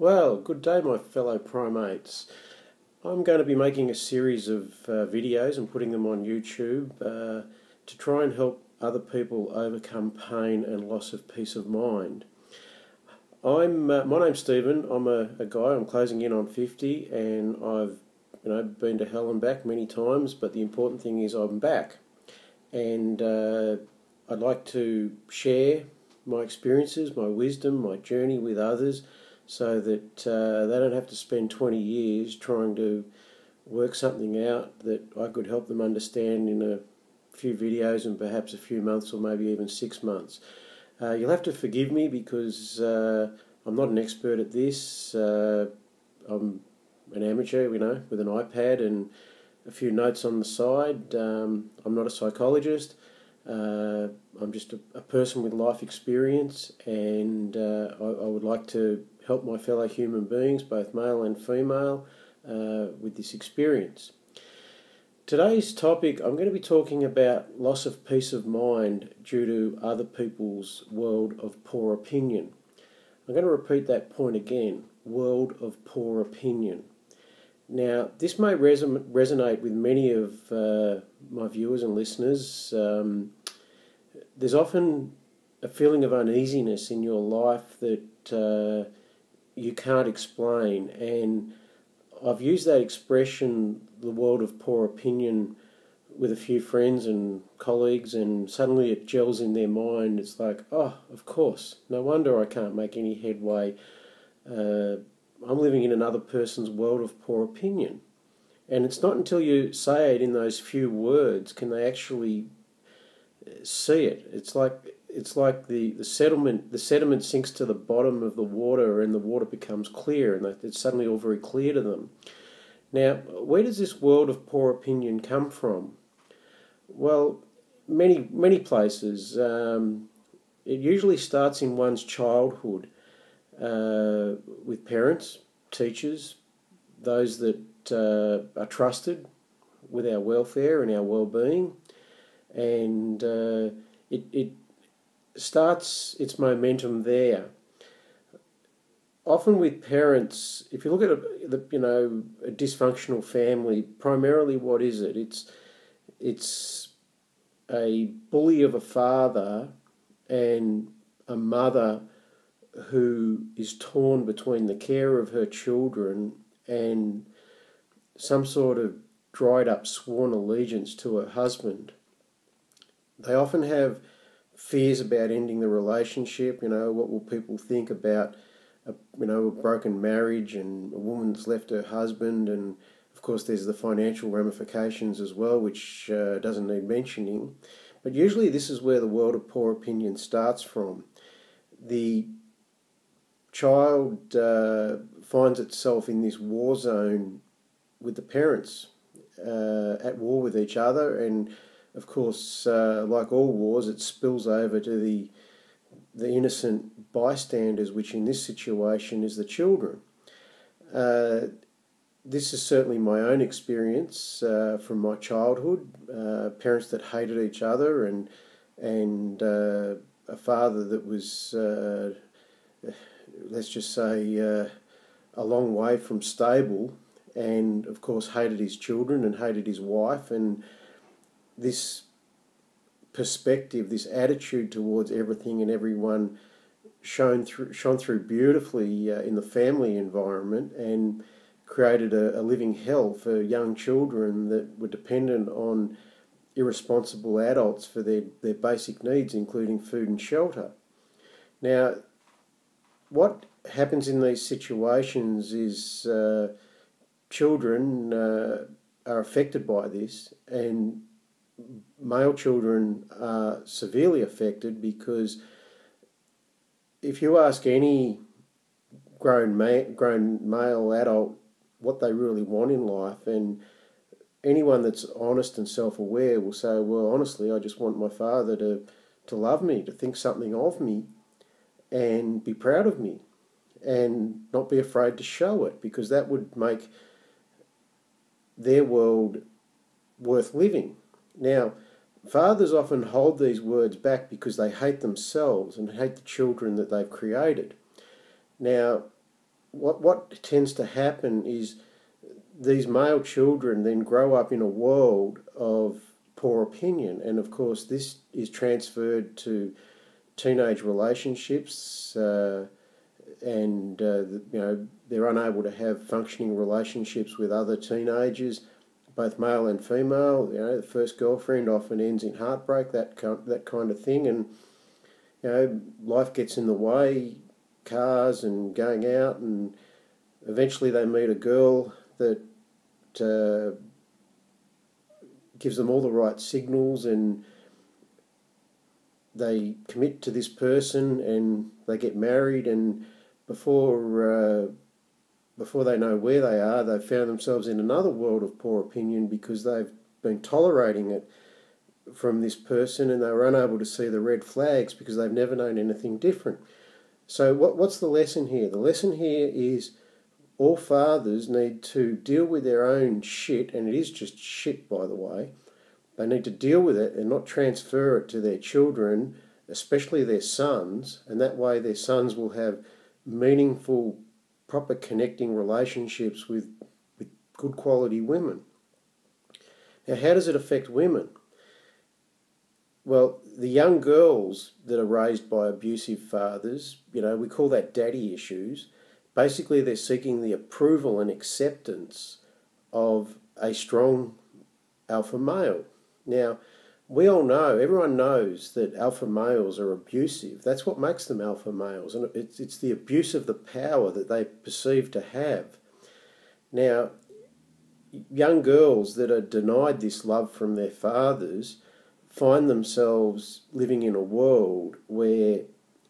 Well, good day, my fellow primates. I'm going to be making a series of videos and putting them on YouTube to try and help other people overcome pain and loss of peace of mind. My name's Stephen. I'm a guy. I'm closing in on 50, and I've been to hell and back many times. But the important thing is I'm back, and I'd like to share my experiences, my wisdom, my journey with others, so that they don't have to spend 20 years trying to work something out that I could help them understand in a few videos and perhaps a few months or maybe even 6 months. You'll have to forgive me because I'm not an expert at this. I'm an amateur, with an iPad and a few notes on the side. I'm not a psychologist. I'm just a person with life experience, and I would like to help my fellow human beings, both male and female, with this experience. Today's topic, I'm going to be talking about loss of peace of mind due to other people's world of poor opinion. I'm going to repeat that point again, world of poor opinion. Now, this may resonate with many of my viewers and listeners. There's often a feeling of uneasiness in your life that you can't explain, and I've used that expression, the world of poor opinion, with a few friends and colleagues, and suddenly it gels in their mind. It's like, oh, of course, no wonder I can't make any headway. I'm living in another person's world of poor opinion. And it's not until you say it in those few words can they actually see it. It's like the sediment sinks to the bottom of the water and the water becomes clear, and it's suddenly all very clear to them. Now, where does this world of poor opinion come from? Well, many places. It usually starts in one's childhood, with parents, teachers, those that are trusted with our welfare and our well-being, and it starts its momentum there. Often with parents, if you look at a dysfunctional family, primarily what is it? It's a bully of a father and a mother who is torn between the care of her children and some sort of dried up sworn allegiance to her husband. They often have fears about ending the relationship. What will people think about a broken marriage and a woman that's left her husband? And of course there's the financial ramifications as well, which doesn't need mentioning. But usually this is where the world of poor opinion starts from. The child finds itself in this war zone with the parents, at war with each other, and of course, like all wars, it spills over to the innocent bystanders, which in this situation is the children. This is certainly my own experience from my childhood. Parents that hated each other, and a father that was, let's just say, a long way from stable, and of course hated his children and hated his wife, and this perspective, this attitude towards everything and everyone shone through beautifully in the family environment, and created a living hell for young children that were dependent on irresponsible adults for their basic needs, including food and shelter. Now, what happens in these situations is children are affected by this, and male children are severely affected, because if you ask any grown male adult what they really want in life, and anyone that's honest and self-aware will say, well, honestly, I just want my father to love me, to think something of me, and be proud of me, and not be afraid to show it, because that would make their world worth living. Now, fathers often hold these words back because they hate themselves and hate the children that they've created. Now, what tends to happen is these male children then grow up in a world of poor opinion, and of course this is transferred to teenage relationships, and they're unable to have functioning relationships with other teenagers, both male and female. The first girlfriend often ends in heartbreak, that kind of thing, and life gets in the way, cars and going out, and eventually they meet a girl that gives them all the right signals, and they commit to this person and they get married, and before they know where they are, they've found themselves in another world of poor opinion because they've been tolerating it from this person, and they were unable to see the red flags because they've never known anything different. So what's the lesson here? The lesson here is all fathers need to deal with their own shit, and it is just shit, by the way. They need to deal with it and not transfer it to their children, especially their sons, and that way their sons will have meaningful, proper connecting relationships with good quality women. Now, how does it affect women? Well, the young girls that are raised by abusive fathers, we call that daddy issues. Basically, they're seeking the approval and acceptance of a strong alpha male. Now, we all know, everyone knows that alpha males are abusive. That's what makes them alpha males, and it's the abuse of the power that they perceive to have. Now, young girls that are denied this love from their fathers find themselves living in a world where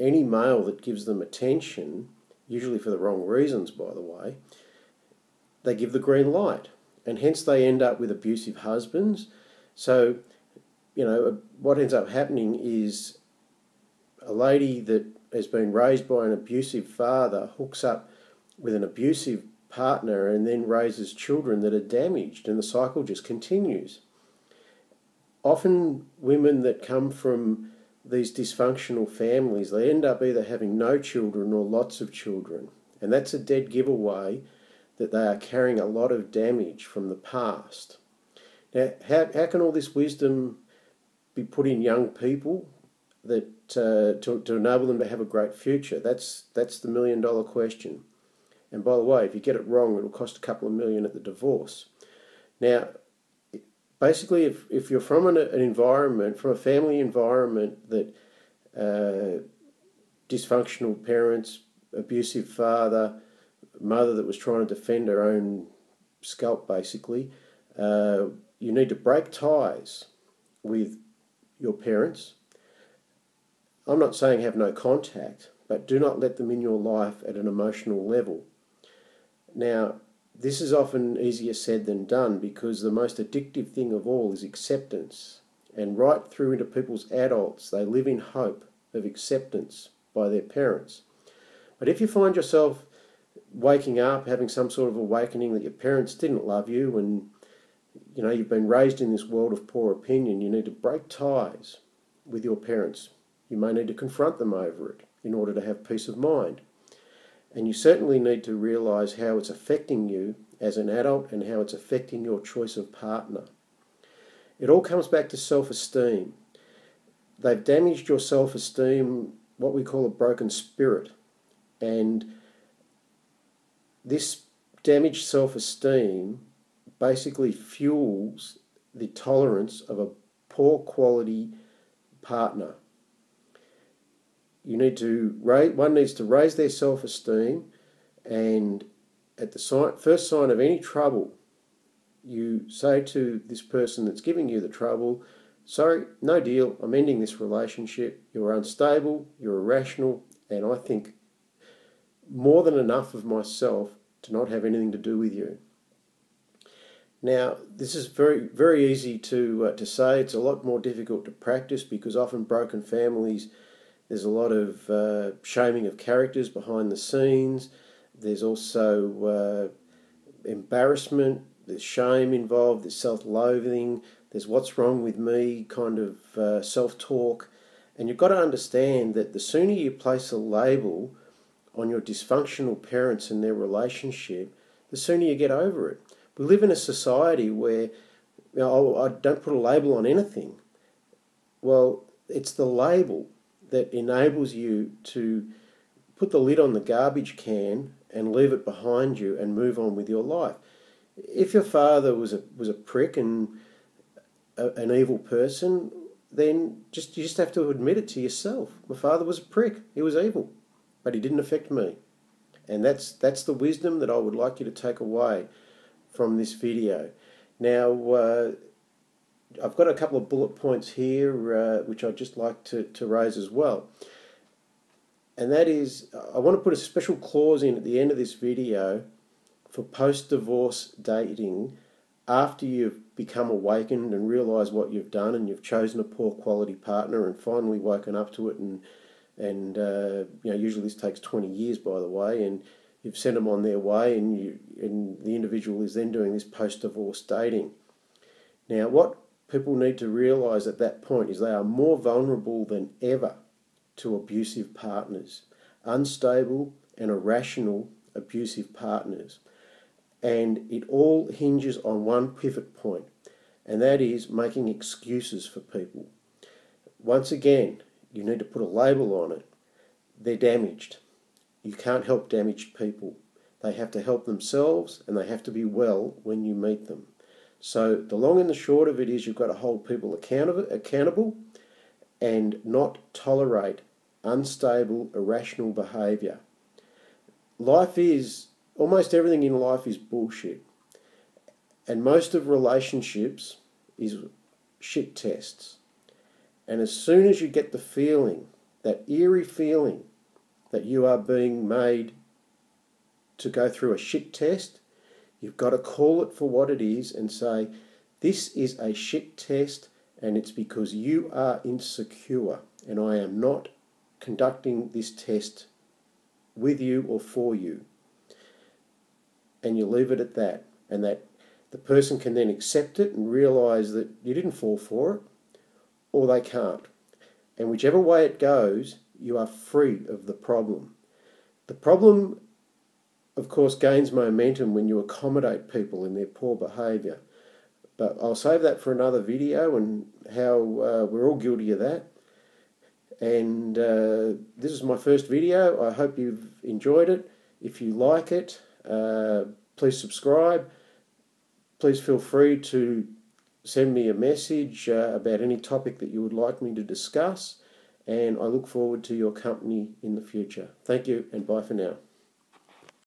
any male that gives them attention, usually for the wrong reasons, by the way, they give the green light, and hence they end up with abusive husbands. So, what ends up happening is a lady that has been raised by an abusive father hooks up with an abusive partner and then raises children that are damaged, and the cycle just continues. Often women that come from these dysfunctional families, they end up either having no children or lots of children, and that's a dead giveaway that they are carrying a lot of damage from the past. Now, how can all this wisdom be put in young people that to enable them to have a great future? That's the million-dollar question. And by the way, if you get it wrong, it'll cost a couple of million at the divorce. Now, basically, if you're from an environment, from a family environment that dysfunctional parents, abusive father, mother that was trying to defend her own scalp, basically, you need to break ties with your parents. I'm not saying have no contact, but do not let them in your life at an emotional level. Now, this is often easier said than done because the most addictive thing of all is acceptance. And right through into people's adults, they live in hope of acceptance by their parents. But if you find yourself waking up, having some sort of awakening that your parents didn't love you, and you've been raised in this world of poor opinion, you need to break ties with your parents. You may need to confront them over it in order to have peace of mind. And you certainly need to realise how it's affecting you as an adult and how it's affecting your choice of partner. It all comes back to self-esteem. They've damaged your self-esteem, what we call a broken spirit. And this damaged self-esteem basically fuels the tolerance of a poor quality partner. One needs to raise their self-esteem, and at the first sign of any trouble, you say to this person that's giving you the trouble, sorry, no deal, I'm ending this relationship, you're unstable, you're irrational, and I think more than enough of myself to not have anything to do with you. Now, this is very, very easy to say. It's a lot more difficult to practice because often broken families, there's a lot of shaming of characters behind the scenes. There's also embarrassment, there's shame involved, there's self-loathing, there's what's wrong with me kind of self-talk. And you've got to understand that the sooner you place a label on your dysfunctional parents and their relationship, the sooner you get over it. We live in a society where, I don't put a label on anything. Well, it's the label that enables you to put the lid on the garbage can and leave it behind you and move on with your life. If your father was a prick and an evil person, then you just have to admit it to yourself. My father was a prick. He was evil, but he didn't affect me. And that's the wisdom that I would like you to take away from this video. Now, I've got a couple of bullet points here which I'd just like to raise as well. And that is, I want to put a special clause in at the end of this video for post-divorce dating after you've become awakened and realised what you've done and you've chosen a poor quality partner and finally woken up to it, and usually this takes 20 years, by the way, and you've sent them on their way, and the individual is then doing this post-divorce dating. Now, what people need to realise at that point is they are more vulnerable than ever to abusive partners, unstable and irrational abusive partners. And it all hinges on one pivot point, and that is making excuses for people. Once again, you need to put a label on it. They're damaged. You can't help damaged people. They have to help themselves, and they have to be well when you meet them. So the long and the short of it is you've got to hold people accountable and not tolerate unstable, irrational behaviour. Almost everything in life is bullshit. And most of relationships is shit tests. And as soon as you get the feeling, that eerie feeling that you are being made to go through a shit test, you've got to call it for what it is and say, this is a shit test and it's because you are insecure and I am not conducting this test with you or for you. And you leave it at that, and that the person can then accept it and realise that you didn't fall for it, or they can't. And whichever way it goes, you are free of the problem. The problem, of course, gains momentum when you accommodate people in their poor behaviour. But I'll save that for another video, and how we're all guilty of that. And this is my first video. I hope you've enjoyed it. If you like it, please subscribe. Please feel free to send me a message about any topic that you would like me to discuss, and I look forward to your company in the future. Thank you, and bye for now.